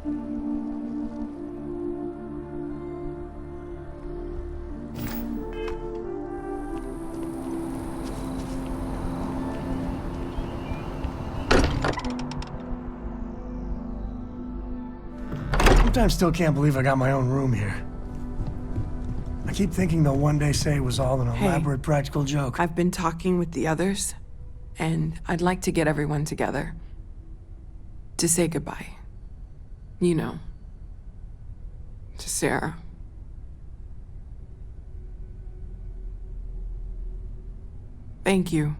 Sometimes still can't believe I got my own room here. I keep thinking they'll one day say it was all an elaborate practical joke. I've been talking with the others, and I'd like to get everyone together. To say goodbye. You know. To Sarah. Thank you.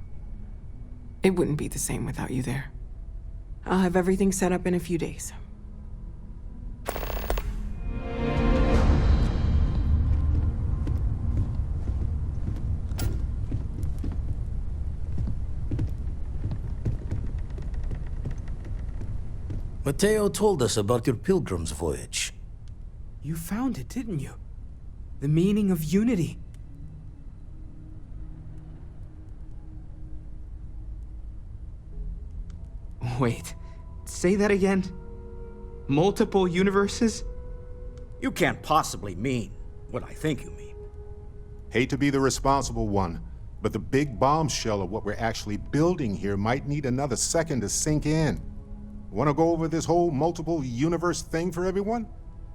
It wouldn't be the same without you there. I'll have everything set up in a few days. Mateo told us about your pilgrim's voyage. You found it, didn't you? The meaning of unity. Wait, say that again? Multiple universes? You can't possibly mean what I think you mean. Hate to be the responsible one, but the big bombshell of what we're actually building here might need another second to sink in. Want to go over this whole multiple universe thing for everyone?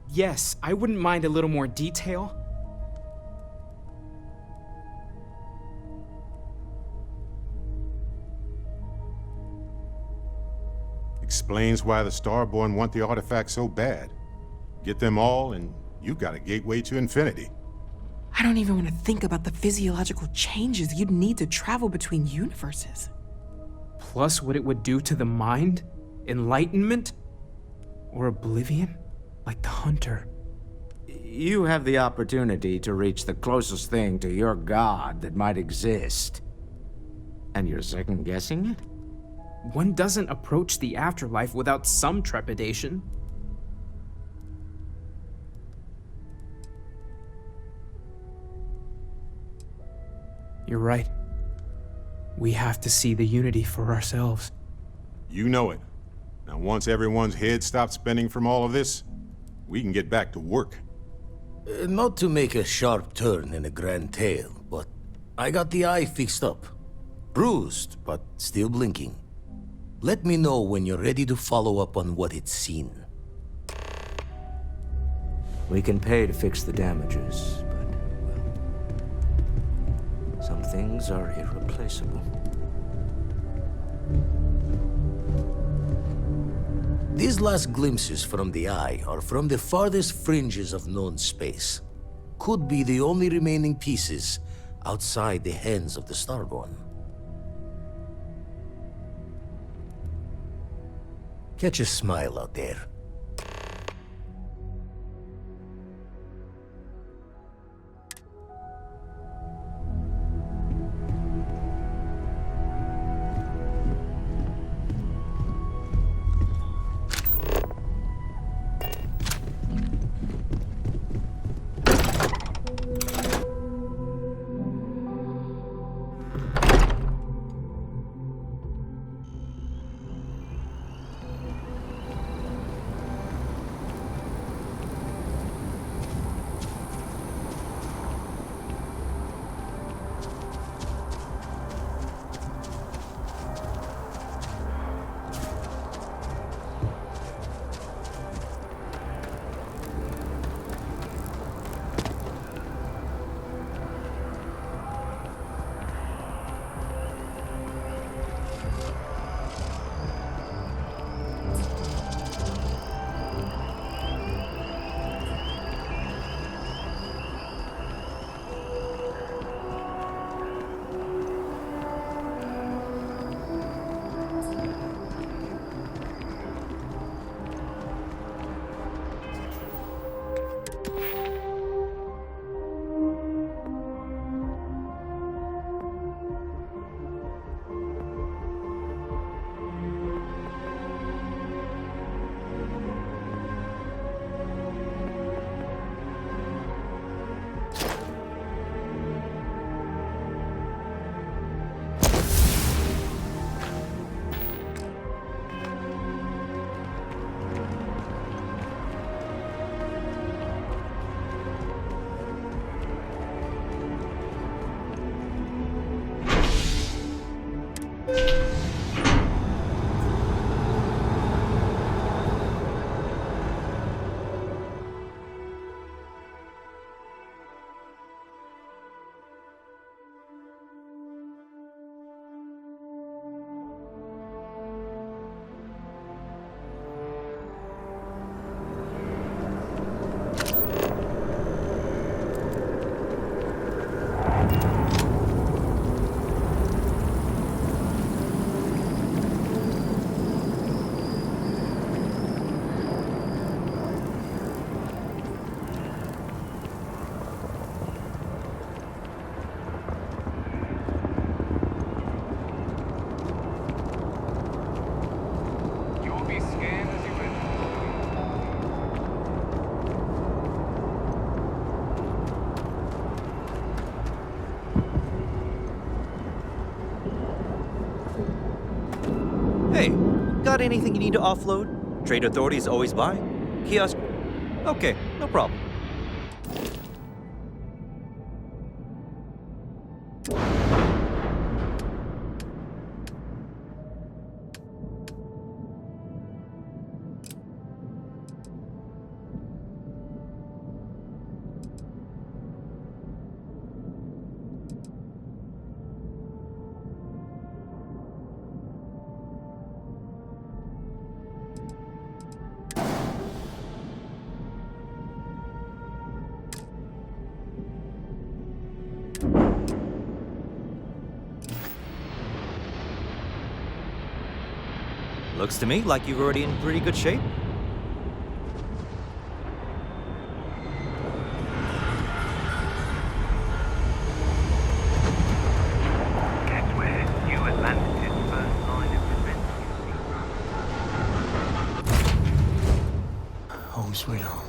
Yes, I wouldn't mind a little more detail. Explains why the Starborn want the artifact so bad. Get them all, and you've got a gateway to infinity. I don't even want to think about the physiological changes you'd need to travel between universes. Plus what it would do to the mind? Enlightenment? Or oblivion? Like the Hunter. You have the opportunity to reach the closest thing to your god that might exist. And you're second-guessing it? One doesn't approach the afterlife without some trepidation. You're right. We have to see the unity for ourselves. You know it. Now, once everyone's head stops spinning from all of this, we can get back to work. Not to make a sharp turn in a grand tale, but I got the eye fixed up. Bruised, but still blinking. Let me know when you're ready to follow up on what it's seen. We can pay to fix the damages, but, well, some things are irreplaceable. These last glimpses from the eye are from the farthest fringes of known space. Could be the only remaining pieces outside the hands of the Starborn. Catch a smile out there. Hey, got anything you need to offload? Trade authority is always by. Kiosk. Okay, no problem. Looks to me like you're already in pretty good shape. That's where you Atlantis' first line of defense. Home sweet home.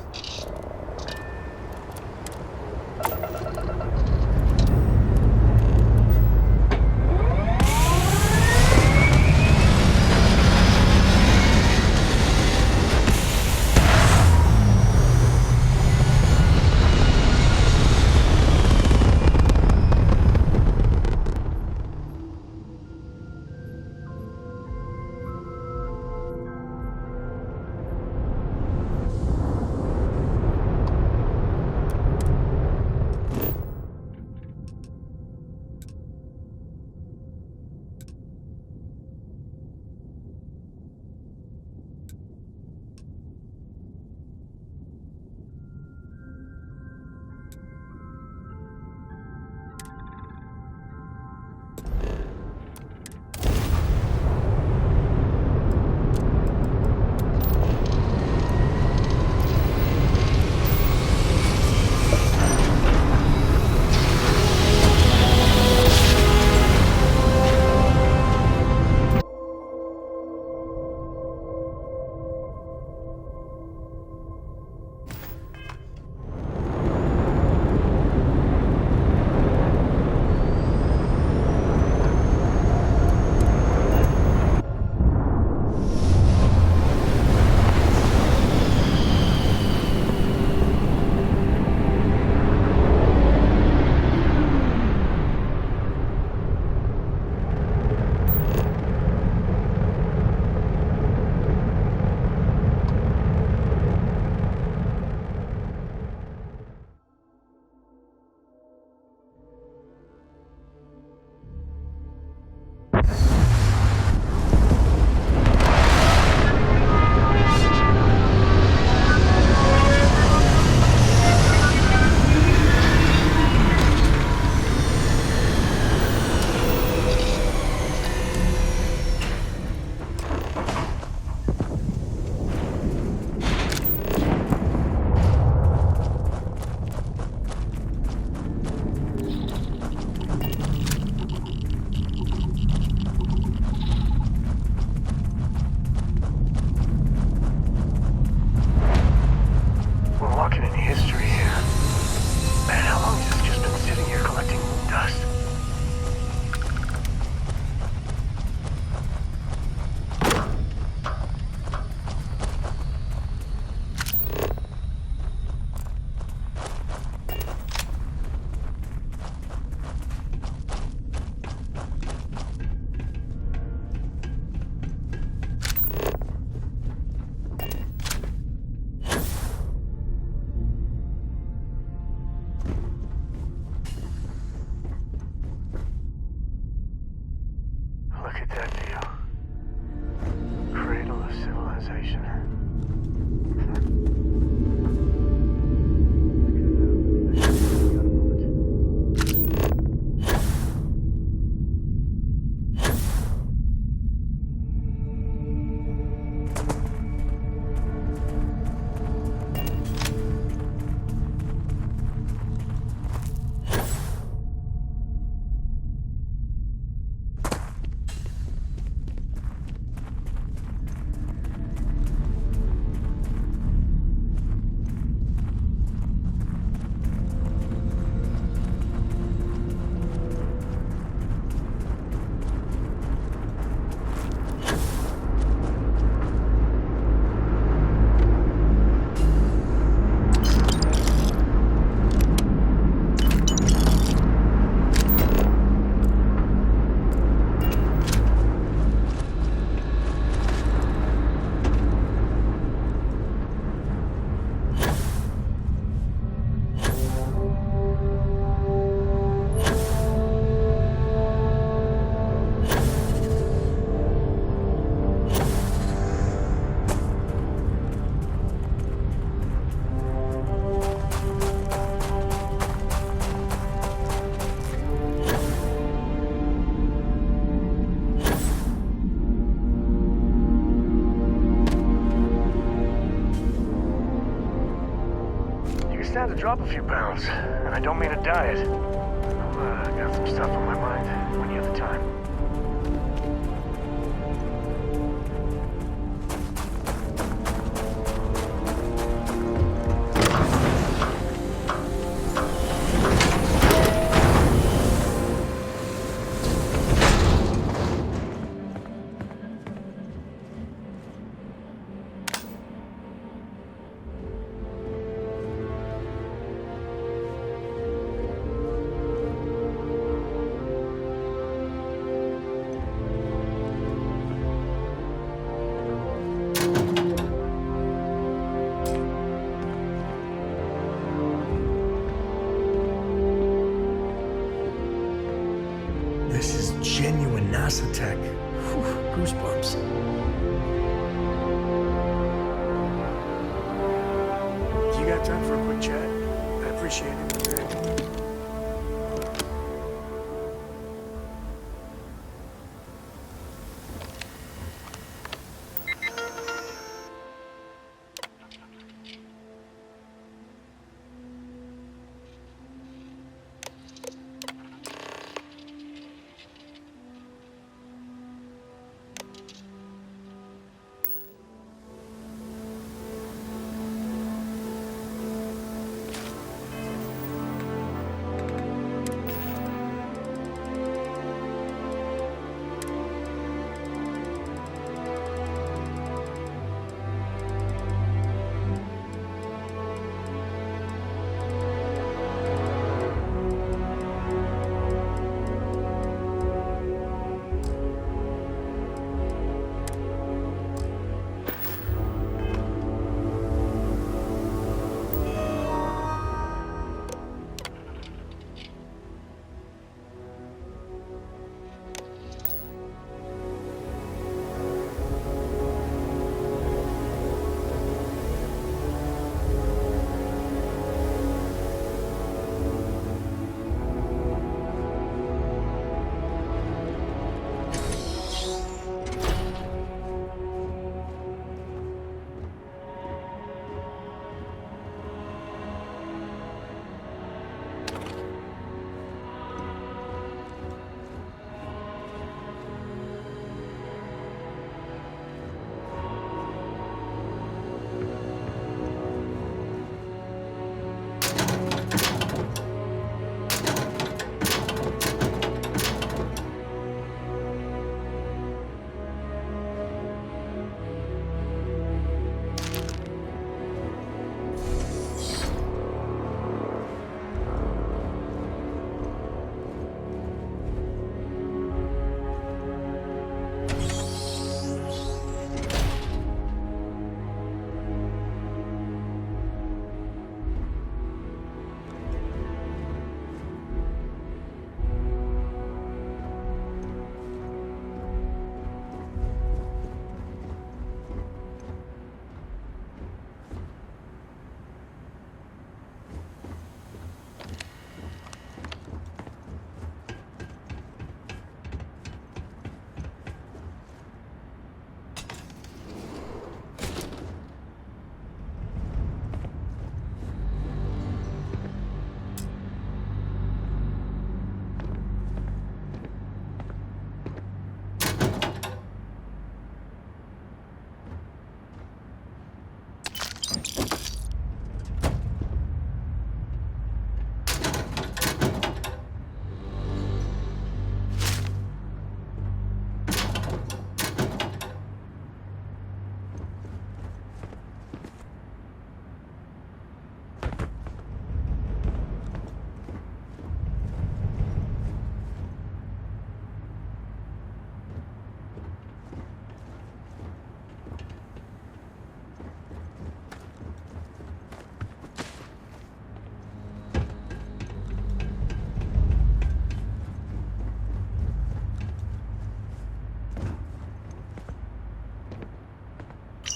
It's time to drop a few pounds, and I don't mean a diet. I got some stuff on my mind when you have the time. This is genuine NASA tech. Whew, goosebumps. You got time for a quick chat? I appreciate it.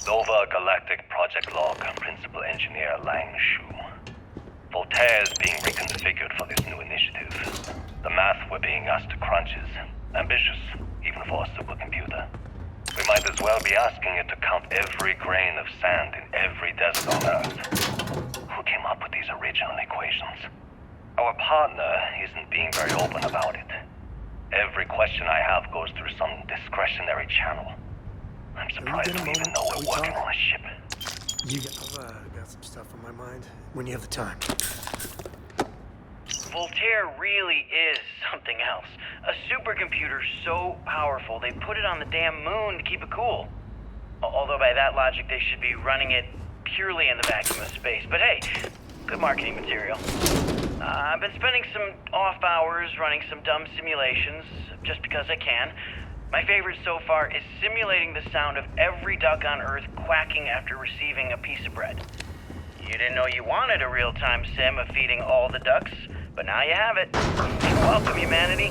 Nova Galactic Project Log, Principal Engineer Lang Shu. Voltaire is being reconfigured for this new initiative. The math we're being asked to crunch is ambitious, even for a supercomputer. We might as well be asking it to count every grain of sand in every desert on Earth. Who came up with these original Our partner isn't being very open about it. Every question I have goes through some discretionary channel. I'm surprised get a we even moment? know Can we're we working talk? on a ship. I've got some stuff on my mind. When you have the time. Voltaire really is something else. A supercomputer so powerful they put it on the damn moon to keep it cool. Although by that logic they should be running it purely in the vacuum of space. But hey, good marketing material. I've been spending some off hours running some dumb simulations, just because I can. My favorite so far is simulating the sound of every duck on Earth quacking after receiving a piece of bread. You didn't know you wanted a real-time sim of feeding all the ducks, but now you have it. You're welcome, humanity.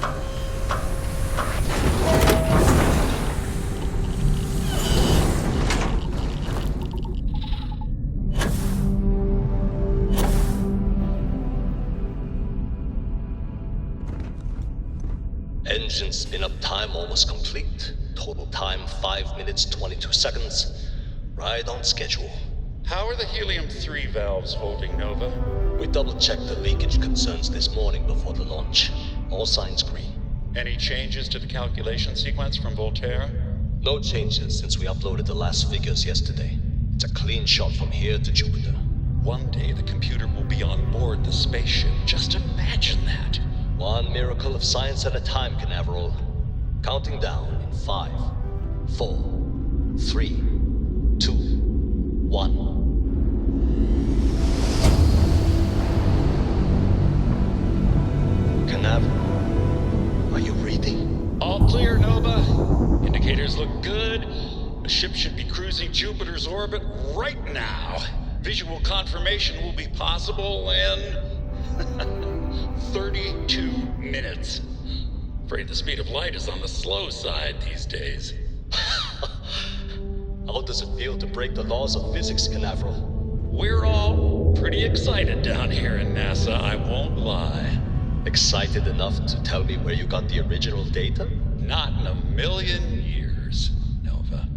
Engine spin-up time almost complete. Total time 5 minutes 22 seconds. Right on schedule. How are the helium-3 valves holding, Nova? We double-checked the leakage concerns this morning before the launch. All signs green. Any changes to the calculation sequence from Voltaire? No changes since we uploaded the last figures yesterday. It's a clean shot from here to Jupiter. One day the computer will be on board the spaceship. Just imagine that. One miracle of science at a time, Canaveral. Counting down in 5, 4, 3, 2, 1. Canaveral, are you reading? All clear, Nova. Indicators look good. The ship should be cruising Jupiter's orbit right now. Visual confirmation will be possible in 32 minutes. Afraid the speed of light is on the slow side these days. How does it feel to break the laws of physics, Canaveral? We're all pretty excited down here in NASA, I won't lie. Excited enough to tell me where you got the original data? Not in a million years, Nova.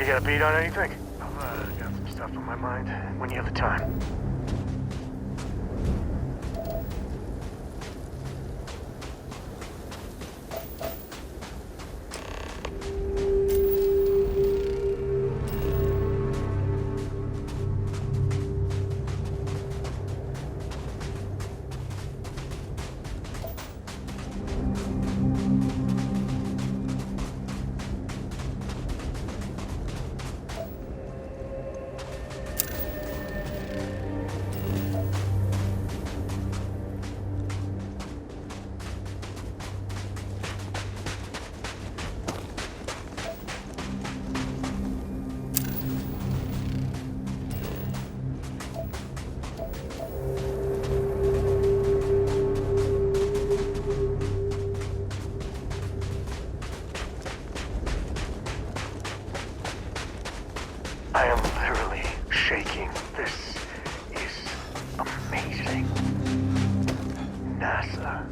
got a beat on anything? I've got some stuff on my mind when you have the time. I am literally shaking. This is amazing. NASA.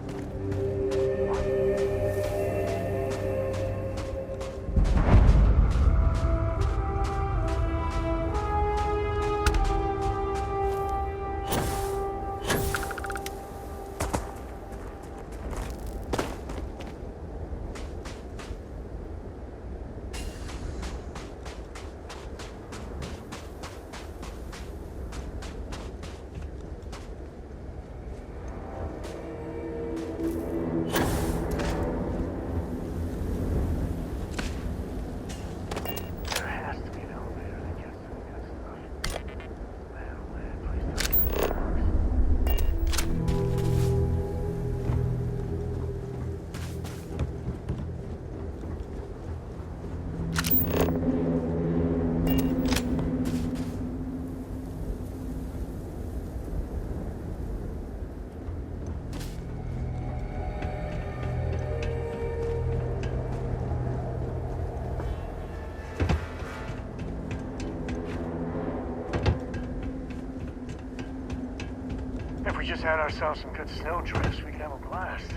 If we just had ourselves some good snow drifts, we could have a blast.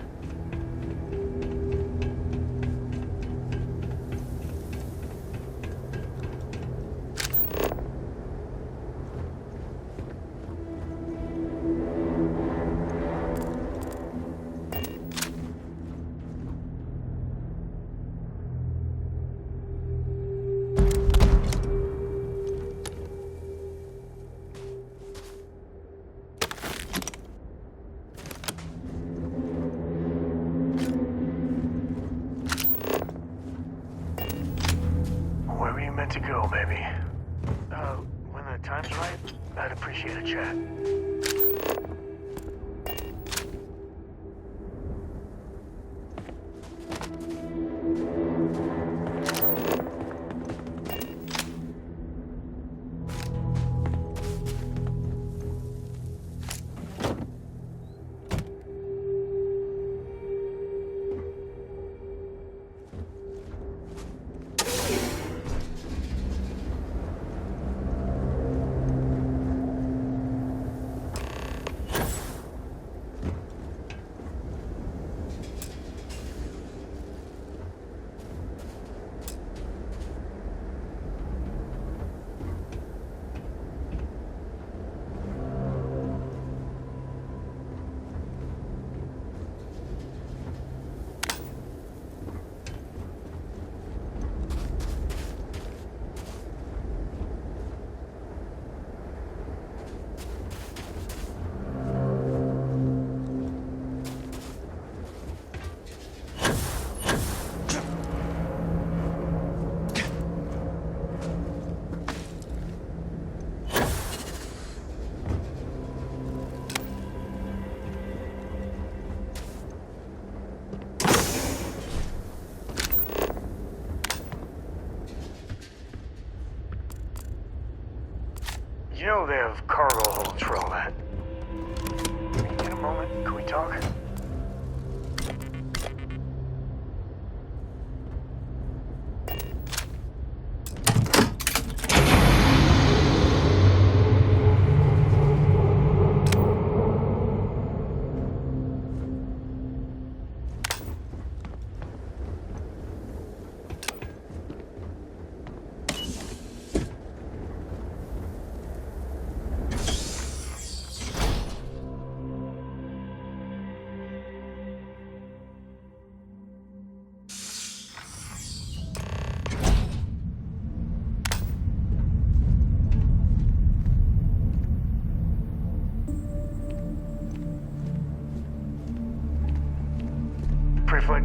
Where were you meant to go, baby? When the time's right, I'd appreciate a chat. You know they have cargo holds for all that. Can you get a moment? Can we talk? Preflight,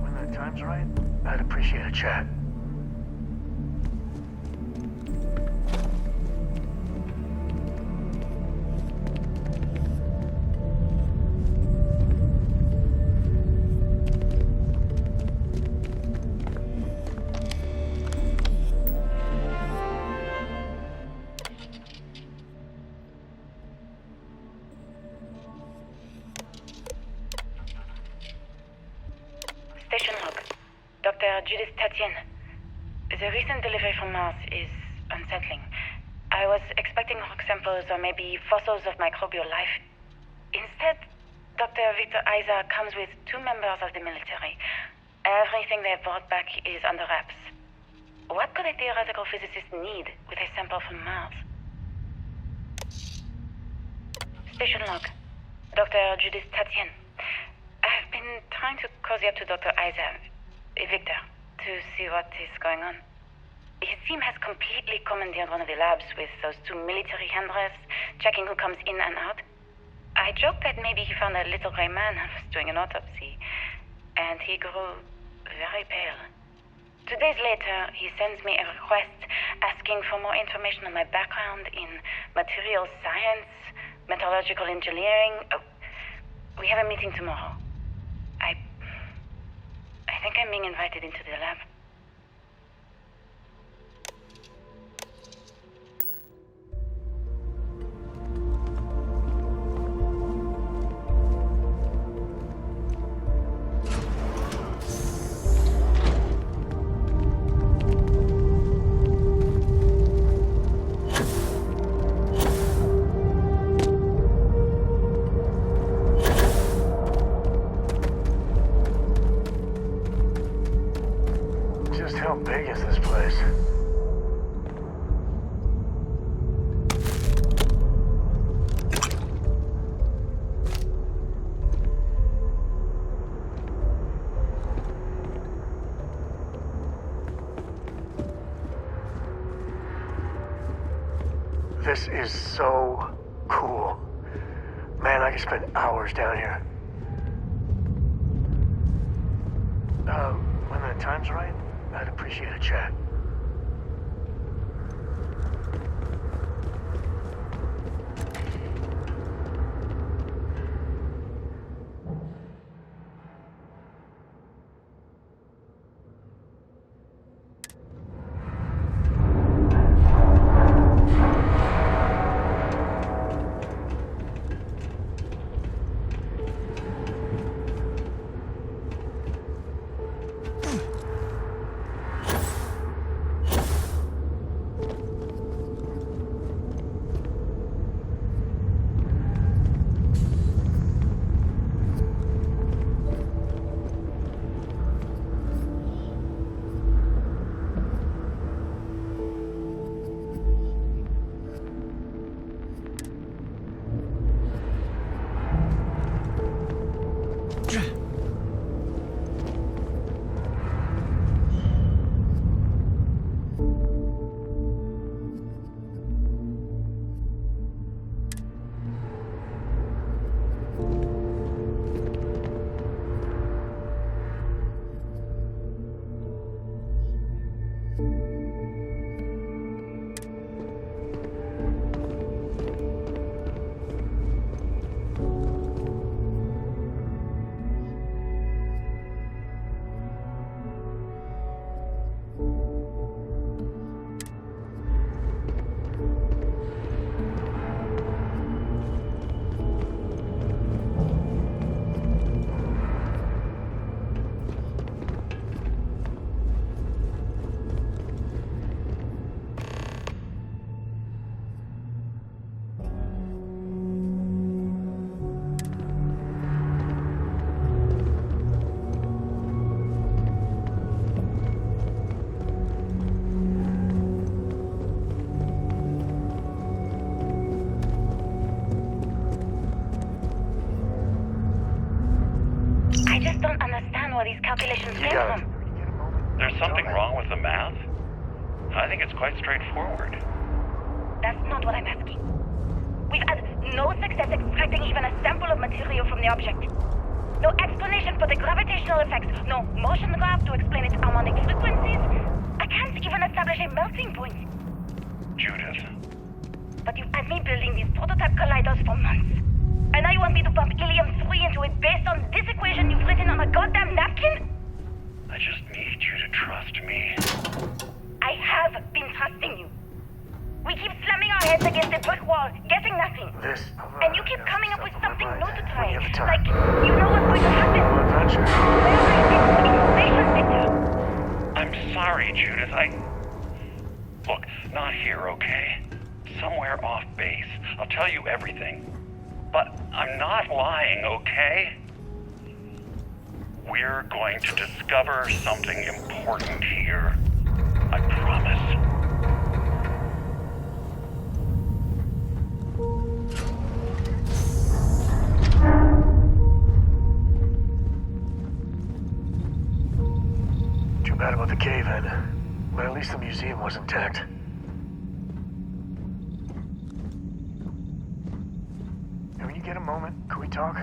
when the time's right, I'd appreciate a chat. Station log. Dr. Judith Tatien. The recent delivery from Mars is unsettling. I was expecting rock samples or maybe fossils of microbial life. Instead, Dr. Victor Isa comes with 2 members of the military. Everything they've brought back is under wraps. What could a theoretical physicist need with a sample from Mars? Station log. Dr. Judith Tatien. I've been trying to cozy up to Dr. Isa, Victor, to see what is going on. His team has completely commandeered one of the labs with those 2 military handlers, checking who comes in and out. I joked that maybe he found a little gray man and was doing an autopsy, and he grew very pale. 2 days later, he sends me a request asking for more information on my background in materials science, metallurgical engineering. We have a meeting tomorrow. I think I'm being invited into the lab. How big is this place? This is so cool. Man, I could spend hours down here. When the time's right, I'd appreciate a chat. calculations came from? There's something wrong with the math? I think it's quite straightforward. That's not what I'm asking. We've had no success extracting even a sample of material from the object. No explanation for the gravitational gravitational effects, no motion graph to explain its harmonic frequencies. I can't even establish a melting point. Judith, But you've had me building these prototype colliders for months. And now you want me to pump helium-3 into it based on this equation you've written on a goddamn napkin? I just need you to trust me. I have been trusting you. We keep slamming our heads against a brick wall, getting nothing. And you keep coming up with something new to try. Like, you know what's going to happen. Where is it? In Station Victor. I'm sorry, Judith. Look, not here, okay? Somewhere off base. I'll tell you everything. But I'm not lying, okay? We're going to discover something important here. I promise. Too bad about the cave, Ed. But at least the museum was intact. Hey, when you get a moment, can we talk?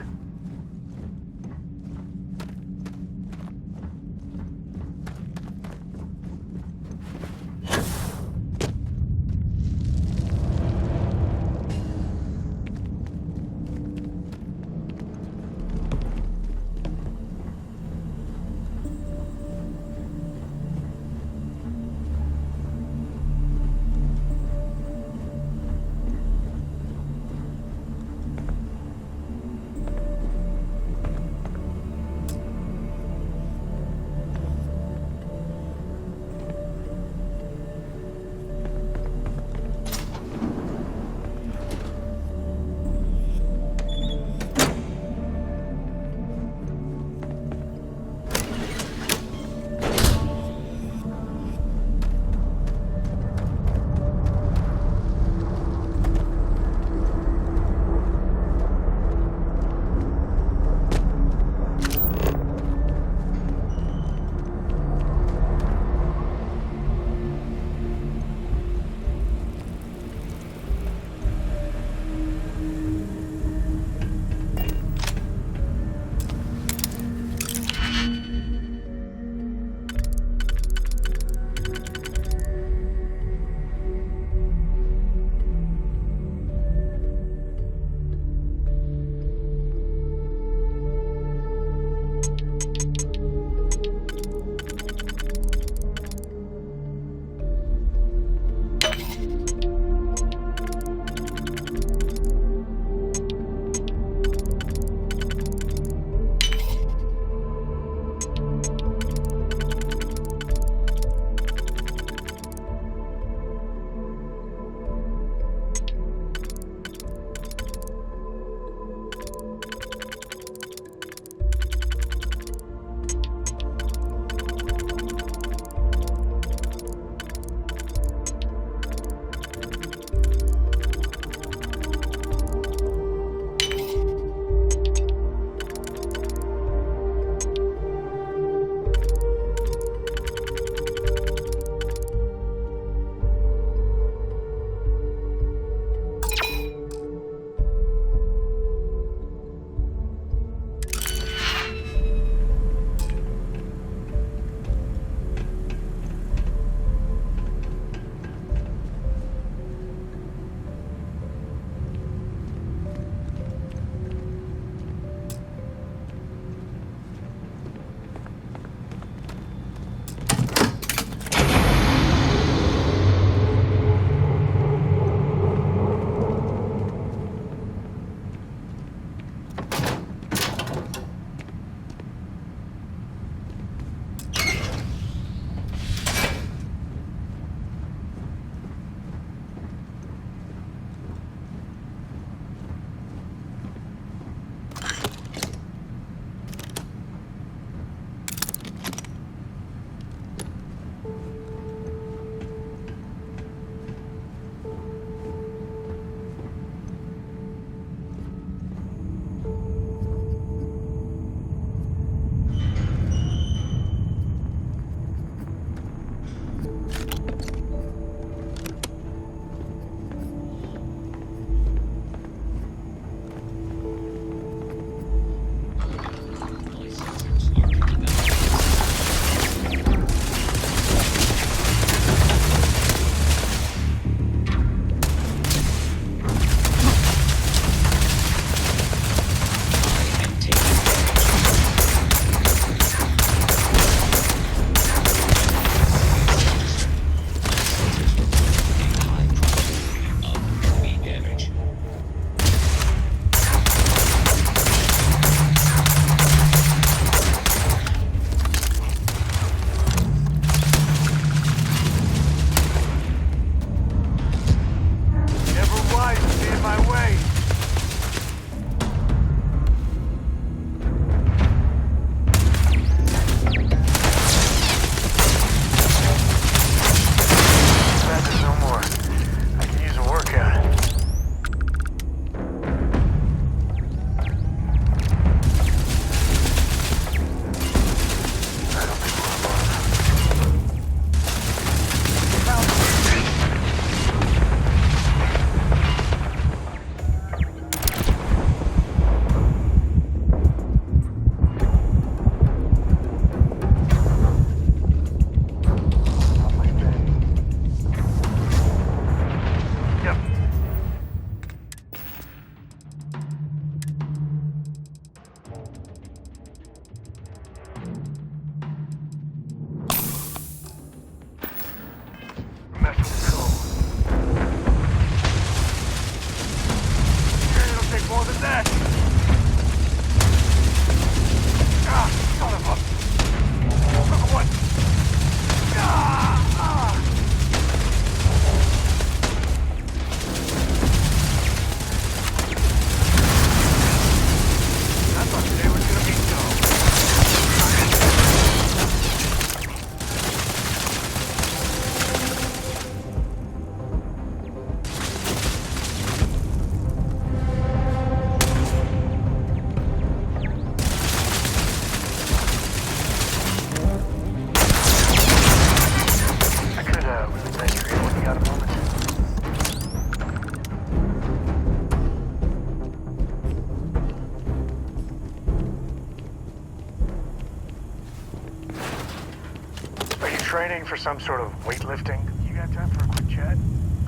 training for some sort of weightlifting? You got time for a quick chat?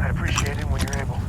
I'd appreciate it when you're able.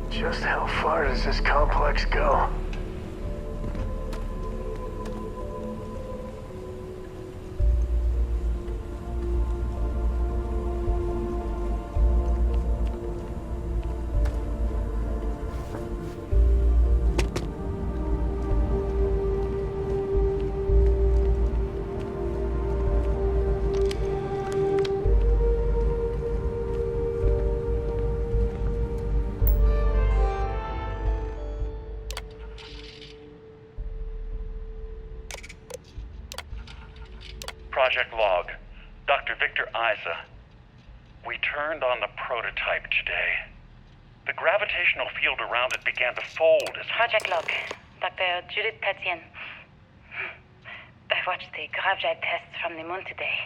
Just how far does this complex go? Project Log, Dr. Victor Isa. We turned on the prototype today. The gravitational field around it began to fold as Project Log, Dr. Judith Tatian. I watched the gravjet tests from the moon today.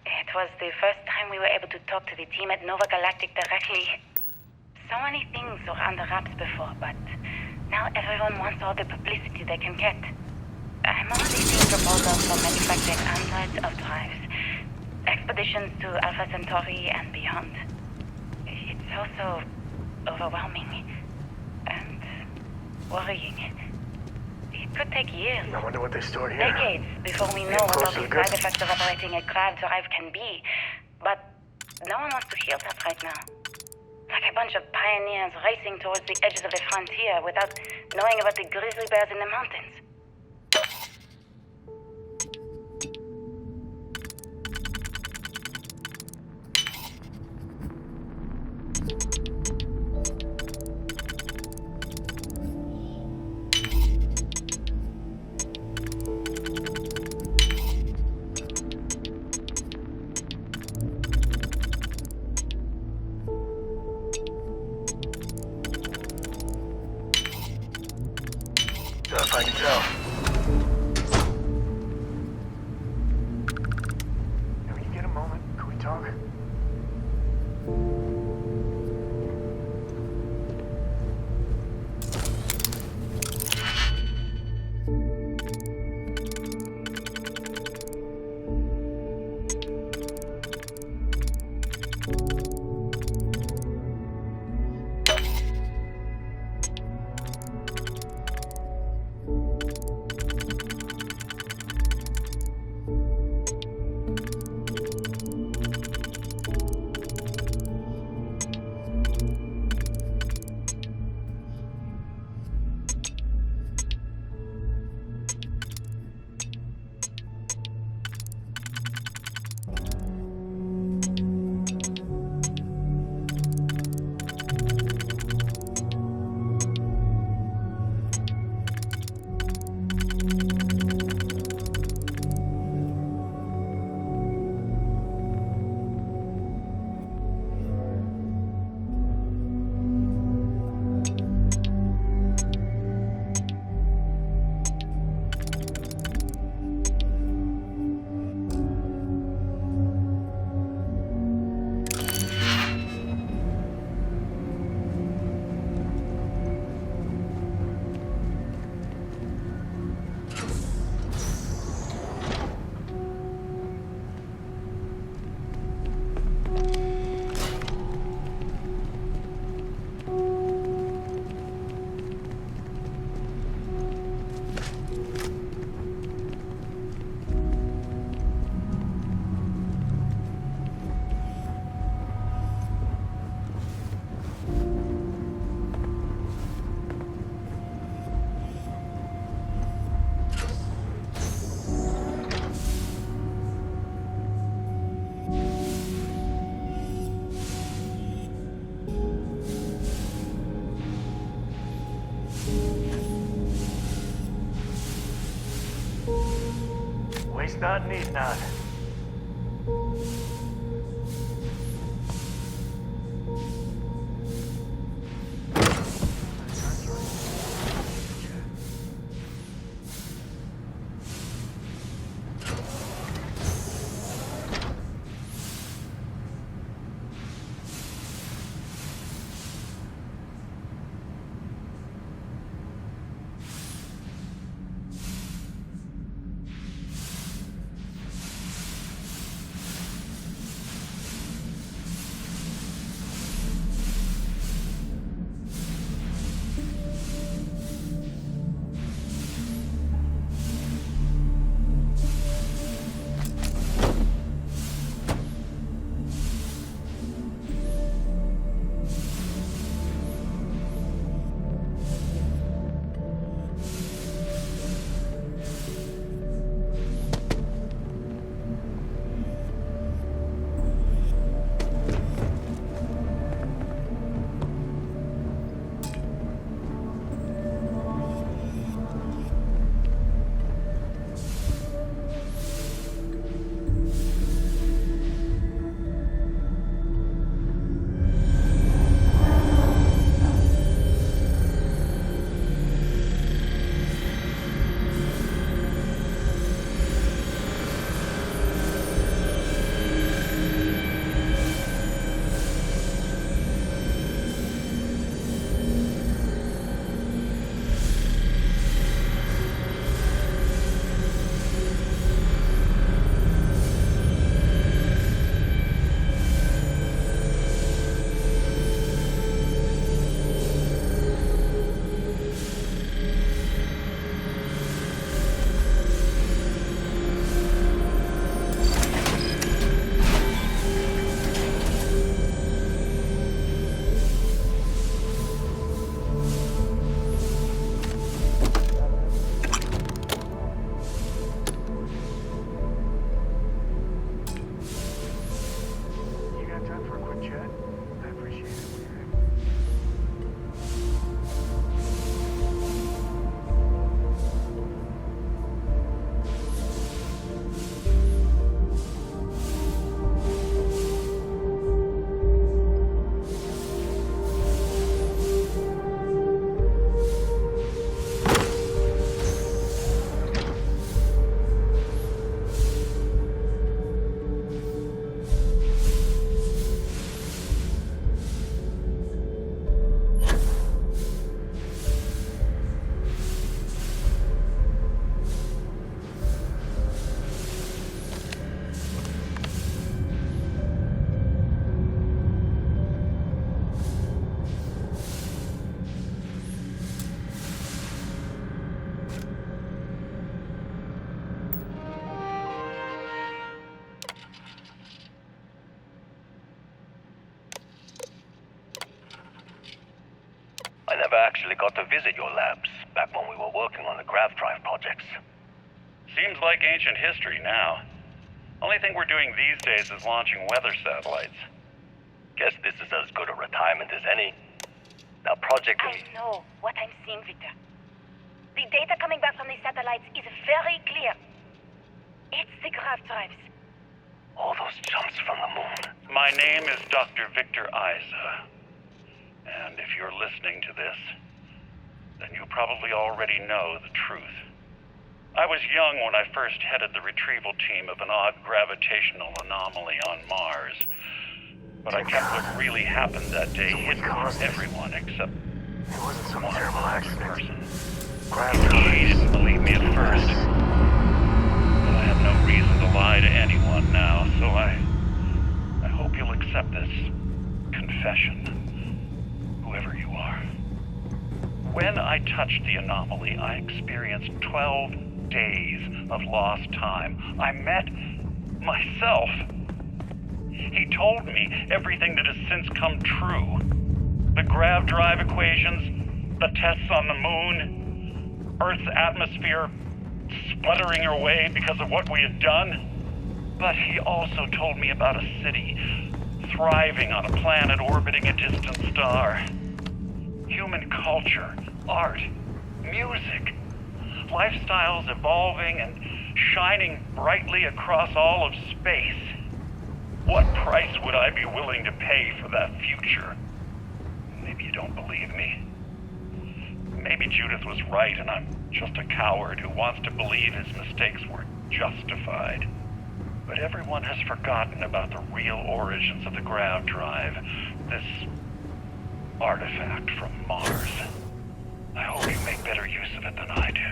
It was the first time we were able to talk to the team at Nova Galactic directly. So many things were under wraps before, but now everyone wants all the publicity they can get. I'm already seeing proposals for manufacturing androids of drives, expeditions to Alpha Centauri and beyond. It's also overwhelming and worrying. It could take years, I wonder what they stored here. decades, before we know what all the side effects of operating a grav drive can be. But no one wants to hear that right now. Like a bunch of pioneers racing towards the edges of the frontier without knowing about the grizzly bears in the mountains. If I can tell. When you get a moment, can we talk? Waste not, need not. I never actually got to visit your labs back when we were working on the grav drive projects. Seems like ancient history now. Only thing we're doing these days is launching weather satellites. Guess this is as good a retirement as any. Now, Project... I know what I'm seeing, Victor. The data coming back from these satellites is very clear. It's the grav drives. All those jumps from the moon. My name is Dr. Victor Isa. And if you're listening to this, then you probably already know the truth. I was young when I first headed the retrieval team of an odd gravitational anomaly on Mars. But I kept what really happened that day hidden from everyone except It wasn't some one terrible person. accident. He didn't believe me at first. But I have no reason to lie to anyone now, so I hope you'll accept this confession, whoever you are. When I touched the anomaly, I experienced 12 days of lost time. I met myself. He told me everything that has since come true. The grav drive equations, the tests on the moon, Earth's atmosphere sputtering away because of what we had done. But he also told me about a city thriving on a planet orbiting a distant star. Human culture, art, music, lifestyles evolving and shining brightly across all of space. What price would I be willing to pay for that future? Maybe you don't believe me. Maybe Judith was right and I'm just a coward who wants to believe his mistakes were justified. But everyone has forgotten about the real origins of the ground drive, this artifact from Mars. I hope you make better use of it than I did.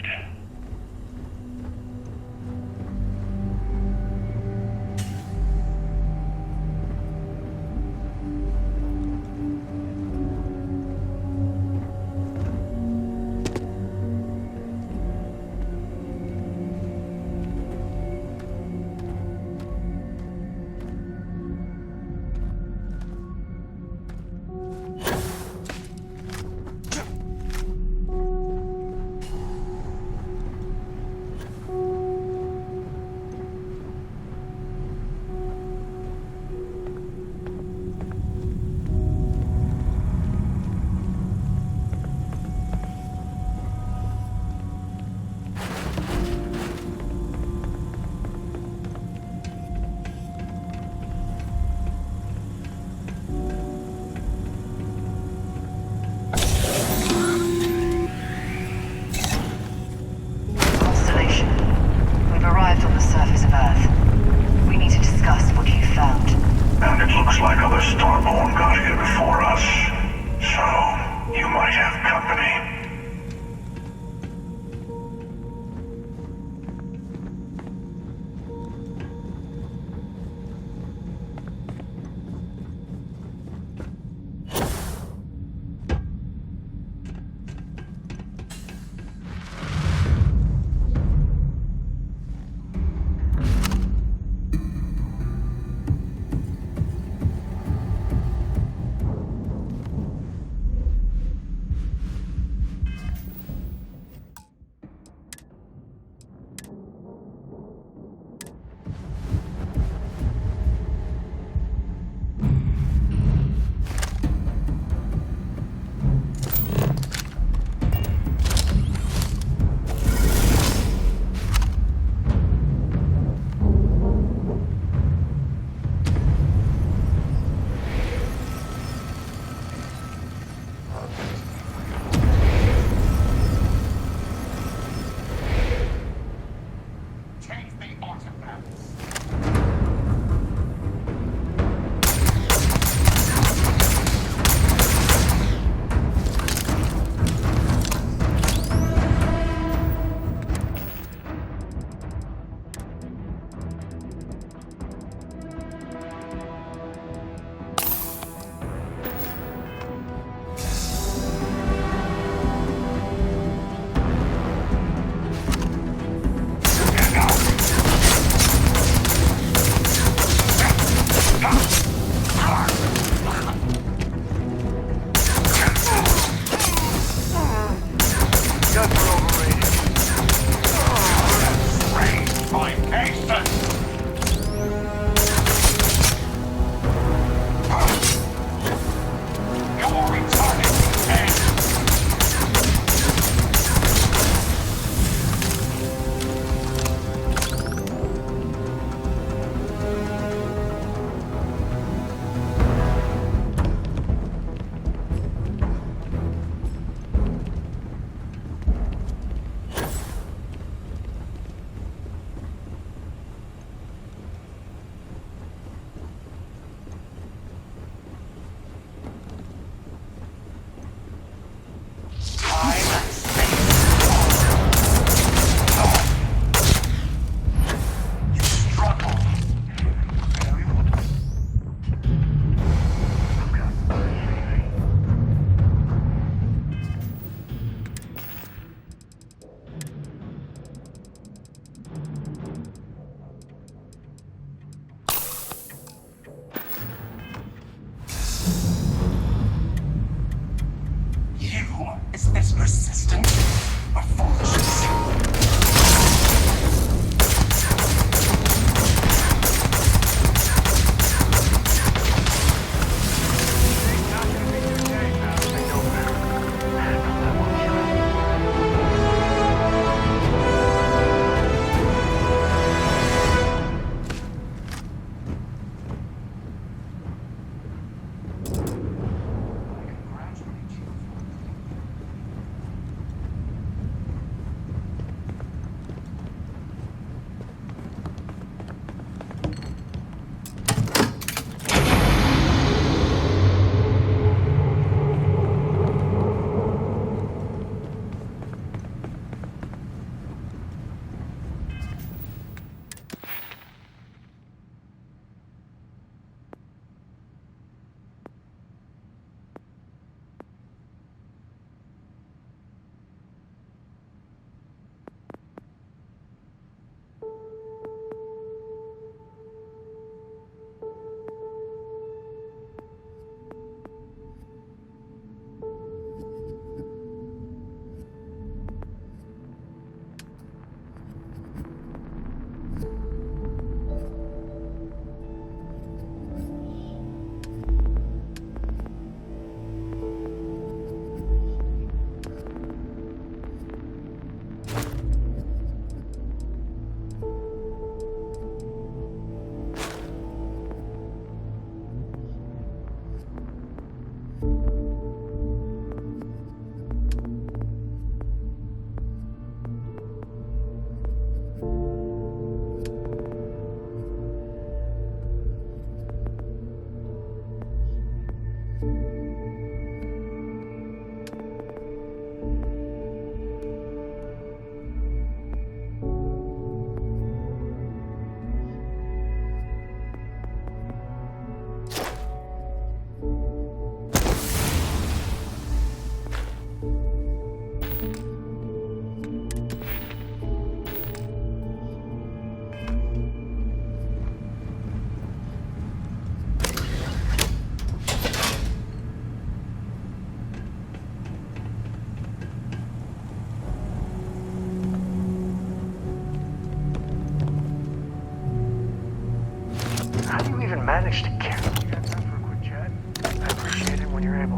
even manage to get... You got time for a quick chat? I appreciate it when you're able.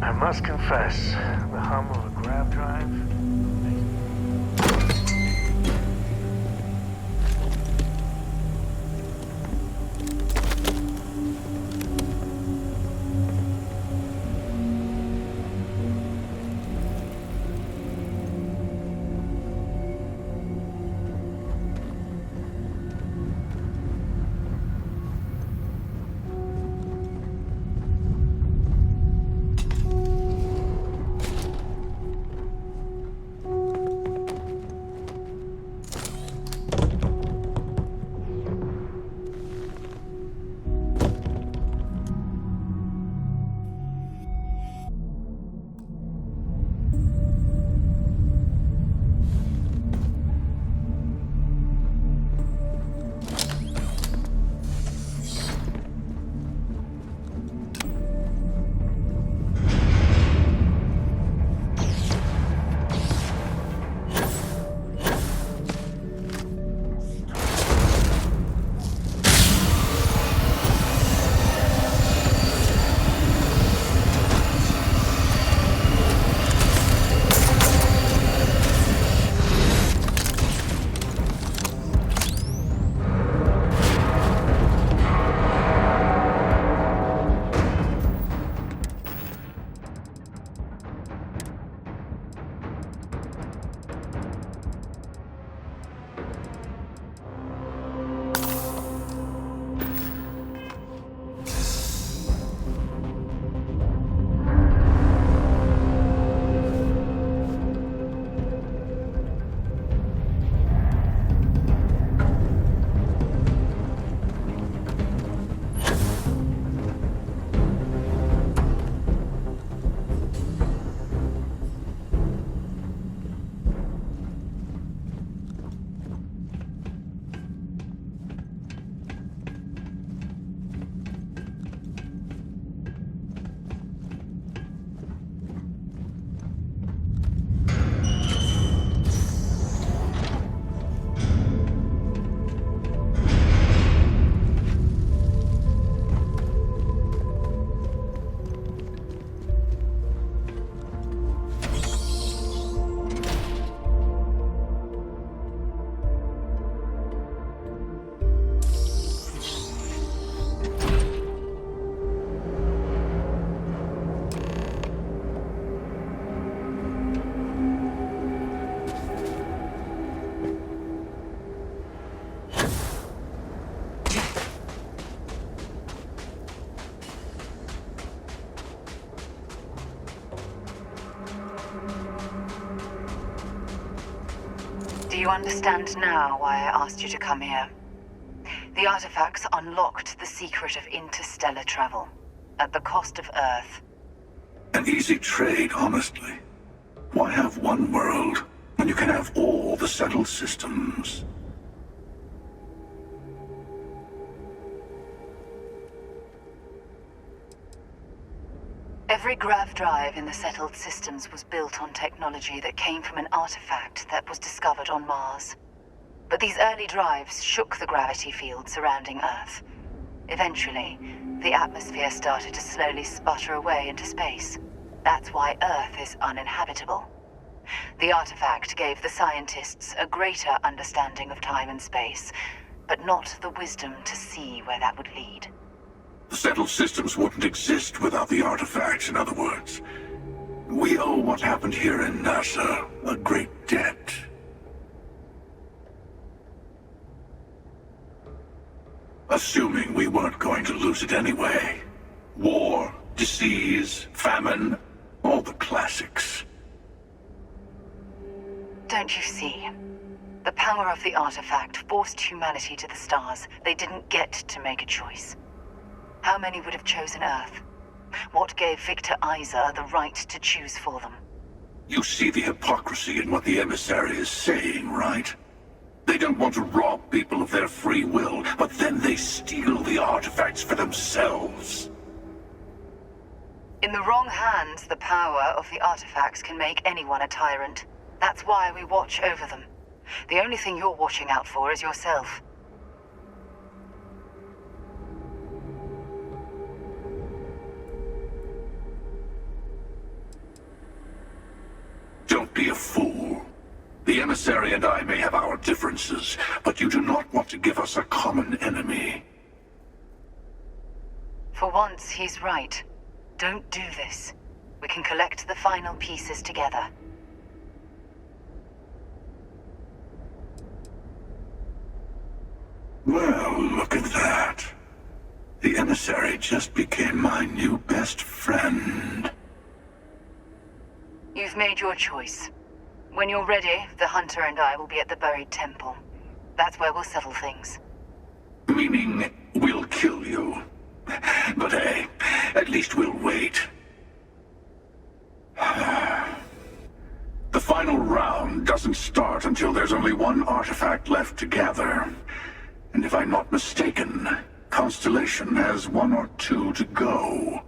I must confess, the hum of a grav drive... Do you understand now why I asked you to come here? The artifacts unlocked the secret of interstellar travel, at the cost of Earth. An easy trade, honestly. Why have one world when you can have all the settled systems? Every grav drive in the settled systems was built on technology that came from an artifact that was discovered on Mars. But these early drives shook the gravity field surrounding Earth. Eventually, the atmosphere started to slowly sputter away into space. That's why Earth is uninhabitable. The artifact gave the scientists a greater understanding of time and space, but not the wisdom to see where that would lead. The settled systems wouldn't exist without the artifacts, in other words. We owe what happened here in NASA a great debt. Assuming we weren't going to lose it anyway. War, disease, famine, all the classics. Don't you see? The power of the artifact forced humanity to the stars. They didn't get to make a choice. How many would have chosen Earth? What gave Victor Isa the right to choose for them? You see the hypocrisy in what the emissary is saying, right? They don't want to rob people of their free will, but then they steal the artifacts for themselves. In the wrong hands, the power of the artifacts can make anyone a tyrant. That's why we watch over them. The only thing you're watching out for is yourself. Don't be a fool. The emissary and I may have our differences, but you do not want to give us a common enemy. For once, he's right. Don't do this. We can collect the final pieces together. Well, look at that. The emissary just became my new best friend. You've made your choice. When you're ready, the Hunter and I will be at the buried temple. That's where we'll settle things. Meaning, we'll kill you. But hey, at least we'll wait. The final round doesn't start until there's only one artifact left to gather. And if I'm not mistaken, Constellation has one or two to go.